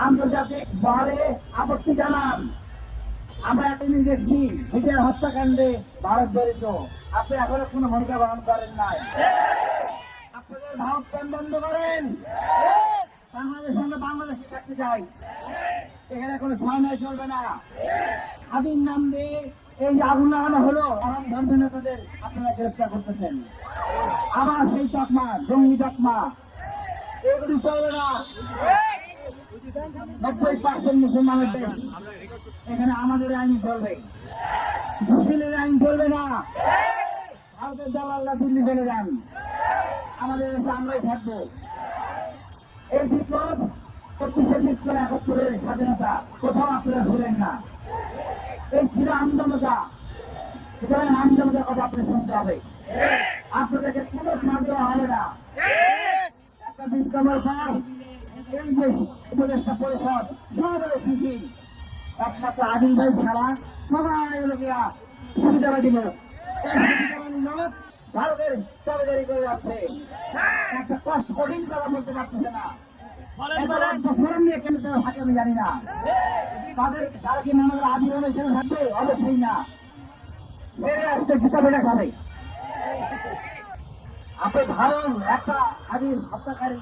আন্তর্জাতিক মহলে আপত্তি জানান। আমরা এতদিন দেখছি মিডিয়ার হত্যাকাণ্ডে ভারত জড়িত, আপনি এখনো কোনো ভূমিকা গ্রহণ করেন নাই। আপনাদের ভারত কেন বন্ধ করেন? বাংলাদেশ, আমরা বাংলাদেশে থাকতে চাই, এখানে কোনো সময় চলবে না। স্বাধীন নাম দিয়ে এই যে আগুন লাগানো হলো, আরাম ধর্ম নেতাদের আপনারা গ্রেফতার করতেছেন। আবার সেই তকমা, জঙ্গি তকমা, এগুলি চলবে না। 90% মুসলমানের দেশ, এখানে আমাদের আইন চলবে, মুসলিমের আইন চলবে না। ভারতের দালাল্লা দিল্লি চলে যান, আমাদের দেশে আমরাই থাকবো। এই বিপ্লব 25শে বিপ্লব 71-এর স্বাধীনতা কোথাও আপনারা ভুলেন না। এই ছিল আন্দোলনতা, সুতরাং আন্দোলনের কথা আপনি শুনতে হবে। আপনাদেরকে কোনো ছাড় দেওয়া হবে না। একটা বিপ্লবের পর এই যে উপদেষ্টা পরিষদ সব শিশির, একমাত্র আদিল ভাই ছাড়া সবাই হলো গিয়া সুবিধাবাদী লোক। এই সুবিধাবাদী লোক ভারতের দাবিদারি করে যাচ্ছে, একটা কষ্ট কঠিন কথা বলতে পারতেছে না। শরম নিয়ে কেন থাকে আমি জানি না। তাদের তারা কি মনে করে আদিবাসী হিসেবে থাকবে? অবশ্যই না। মেরে আসতে জুতা বেড়ে খাবে। আপনি ভারত একটা আদিম হত্যাকারী